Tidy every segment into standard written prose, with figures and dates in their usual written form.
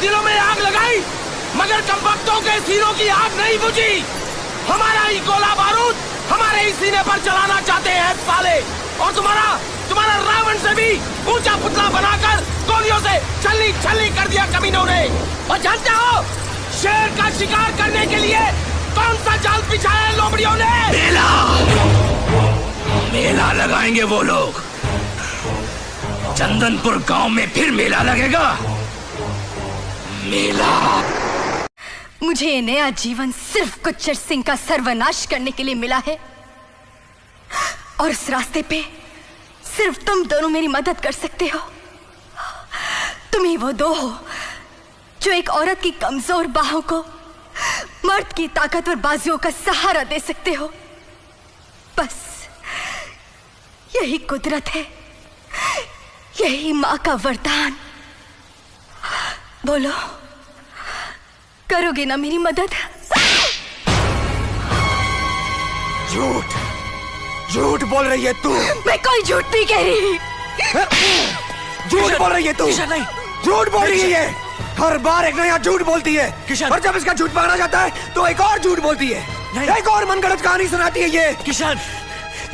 दिलों में आग लगाई, मगर कमबख्तों के सीनों की आग नहीं बुझी। हमारा ही गोला बारूद हमारे ही सीने पर चलाना चाहते हैं साले। और तुम्हारा रावण से भी ऊंचा पुतला बनाकर गोलियों से छल्ली छल्ली कर दिया कमीनों ने। और जानते हो शेर का शिकार करने के लिए कौन सा जाल बिछाया है लोमड़ियों ने? मेला लगाएंगे वो लोग। चंदनपुर गांव में फिर मेला लगेगा। मेला। मुझे ये नया जीवन सिर्फ गुज्जर सिंह का सर्वनाश करने के लिए मिला है, और इस रास्ते पे सिर्फ तुम दोनों मेरी मदद कर सकते हो। तुम ही वो दो हो जो एक औरत की कमजोर बाहों को मर्द की ताकतवर बाजुओं का सहारा दे सकते हो। बस यही कुदरत है, यही माँ का वरदान। बोलो, करोगे ना मेरी मदद? झूठ बोल रही है तू। मैं कोई झूठ नहीं कह रही। झूठ बोल रही है तू। नहीं, झूठ बोल रही है ये। हर बार एक नया झूठ बोलती है। किशन। और जब इसका झूठ पकड़ा जाता है तो एक और झूठ बोलती है। नहीं। एक और मनगढ़ंत कहानी सुनाती है ये। किशन,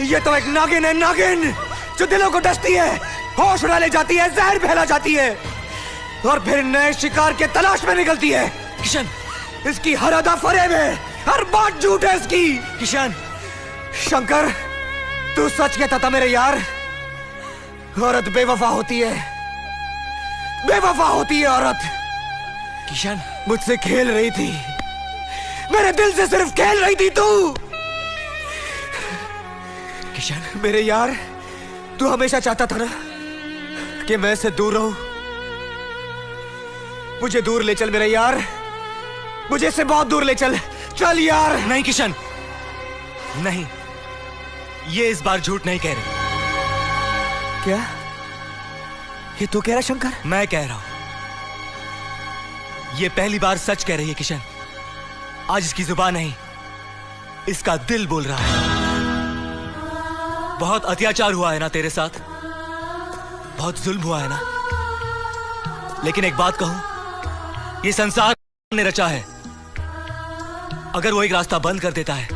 ये तो एक नागिन है, नागिन जो दिलों को डसती है, होश उड़ा ले जाती है, जहर फैला जाती है और फिर नए शिकार के तलाश में निकलती है। किशन, इसकी हर अदा फरेब है, हर बात झूठ है इसकी। किशन, शंकर, तू सच कहता था मेरे यार। औरत बेवफा होती है, बेवफा होती है औरत। किशन, मुझसे खेल रही थी, मेरे दिल से सिर्फ खेल रही थी तू। किशन, मेरे यार, तू हमेशा चाहता था ना कि मैं इससे दूर रहूं। मुझे दूर ले चल मेरे यार, मुझे इससे बहुत दूर ले चल। चल यार। नहीं किशन, नहीं, ये इस बार झूठ नहीं कह रही। क्या ये तू कह रहा शंकर? मैं कह रहा हूं, ये पहली बार सच कह रही है किशन। आज इसकी जुबान नहीं, इसका दिल बोल रहा है। बहुत अत्याचार हुआ है ना तेरे साथ, बहुत जुल्म हुआ है ना, लेकिन एक बात कहूं, ये संसार ने रचा है। अगर वो एक रास्ता बंद कर देता है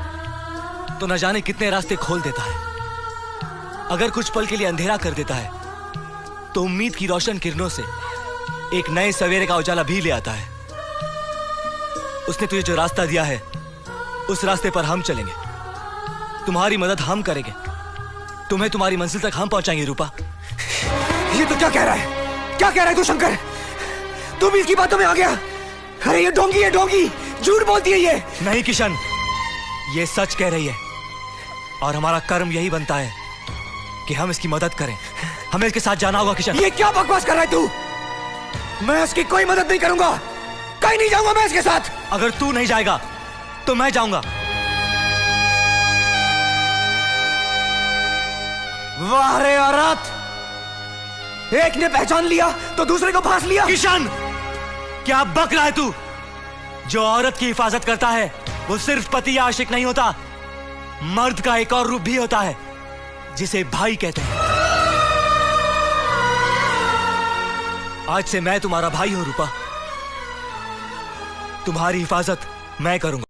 तो न जाने कितने रास्ते खोल देता है। अगर कुछ पल के लिए अंधेरा कर देता है तो उम्मीद की रोशन किरणों से एक नए सवेरे का उजाला भी ले आता है। उसने तुझे जो रास्ता दिया है उस रास्ते पर हम चलेंगे, तुम्हारी मदद हम करेंगे, तुम्हें तुम्हारी मंजिल तक हम पहुंचाएंगे। रूपा, ये तो क्या कह रहा है? क्या कह रहा है तू शंकर? तू भी इसकी बातों में आ गया? अरे ये ढोंगी है, ढोंगी, झूठ बोलती है ये। नहीं किशन, ये सच कह रही है और हमारा कर्म यही बनता है कि हम इसकी मदद करें। हमें इसके साथ जाना होगा किशन। ये क्या बकवास कर रहा है तू? मैं इसकी कोई मदद नहीं करूंगा, कहीं नहीं जाऊंगा मैं इसके साथ। अगर तू नहीं जाएगा तो मैं जाऊंगा। वाह रे औरत, एक ने पहचान लिया तो दूसरे को फांस लिया। किशन, क्या बक रहा है तू? जो औरत की हिफाजत करता है वो सिर्फ पति या आशिक नहीं होता, मर्द का एक और रूप भी होता है जिसे भाई कहते हैं। आज से मैं तुम्हारा भाई हूं रूपा, तुम्हारी हिफाजत मैं करूंगा।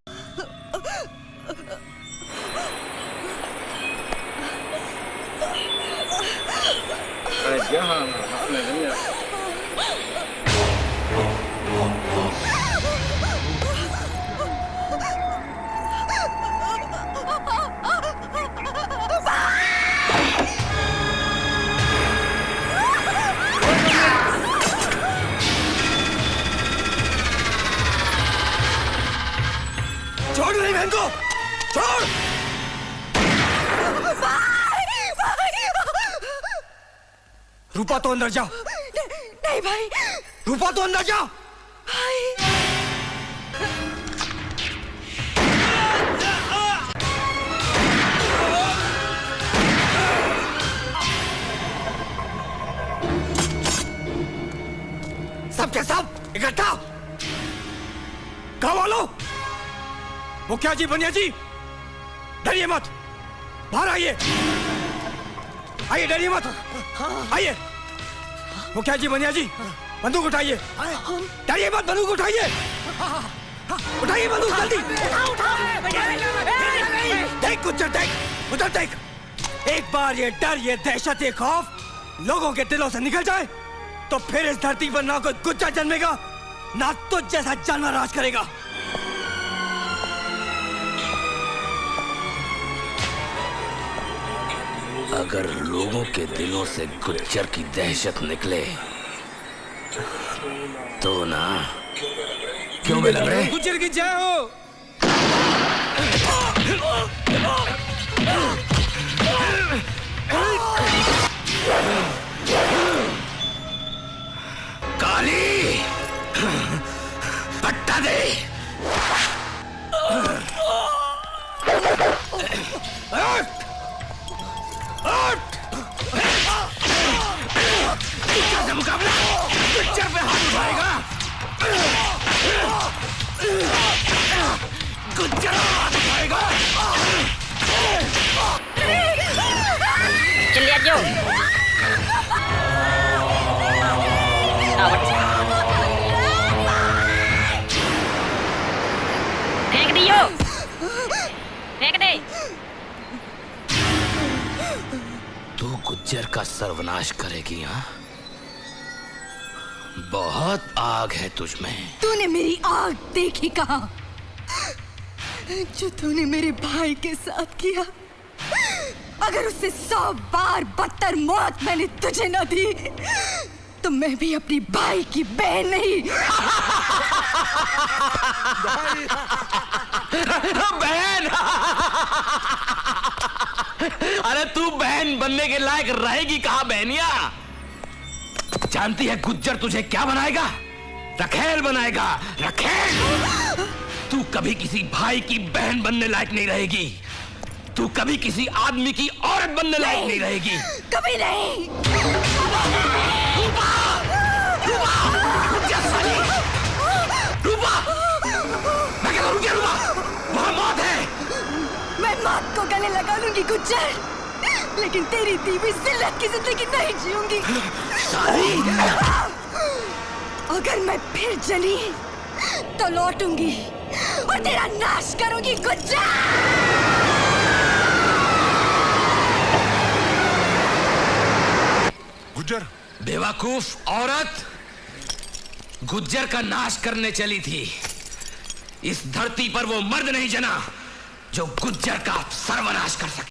छोड़ नहीं बहन को, छोड़। रूपा तो अंदर जाओ। नहीं भाई। रूपा तो अंदर जाओ। भाई। सब के सब इकट्ठा। गाँव वालों, मुखिया जी, बनिया जी, डरिए मत, बाहर आइए, आइए, डरिए मत, आइए। मुखिया जी, बनिया जी, बंदूक उठाइए। डरिए मत, बंदूक उठाइए। उठाइए बंदूक जल्दी। देख गुज्जर, देख उधर देख। एक बार ये डर, ये दहशत, ये खौफ लोगों के दिलों से निकल जाए तो फिर इस धरती पर ना कोई गुज्जर जन्मेगा, ना तुझ जैसा जानवर राज करेगा। अगर लोगों के दिलों से गुज्जर की दहशत निकले तो ना, क्यों बे लग रहे? गुज्जर की जय हो। काली, पट्टा दे। गुज्जर से मुकाबला, गुज्जर पे हाथ उठाएगा। गुज्जर पे हाथ उठाएगा। चलिए आज जाओ। फेंक दियो, फेंक दे। तू गुज्जर का सर्वनाश करेगी? हाँ, बहुत आग है तुझमें। तूने मेरी आग देखी कहाँ? जो तूने मेरे भाई के साथ किया, अगर उससे 100 बार बदतर मौत मैंने तुझे न दी तो मैं भी अपनी भाई की बहन नहीं। बहन? अरे तू बहन बनने के लायक रहेगी कहाँ बहनिया? जानती है गुज्जर तुझे क्या बनाएगा? रखेल बनाएगा, रखेल। तू कभी किसी भाई की बहन बनने लायक नहीं रहेगी। तू कभी किसी आदमी की औरत बनने लायक नहीं रहेगी। कभी नहीं। रूपा! रूपा! गुज्जर साली! रूपा! मैं कहता हूँ रूपा, वहाँ मौत है। मैं मौत को गले लगा लूंगी गुज्जर, लेकिन तेरी दी हुई जिल्लत की जिंदगी नहीं जीऊंगी। साली! अगर मैं फिर जली तो लौटूंगी और तेरा नाश करूंगी गुज्जर। गुज्जर! बेवकूफ औरत, गुज्जर का नाश करने चली थी। इस धरती पर वो मर्द नहीं जना जो गुज्जर का सर्वनाश कर सके।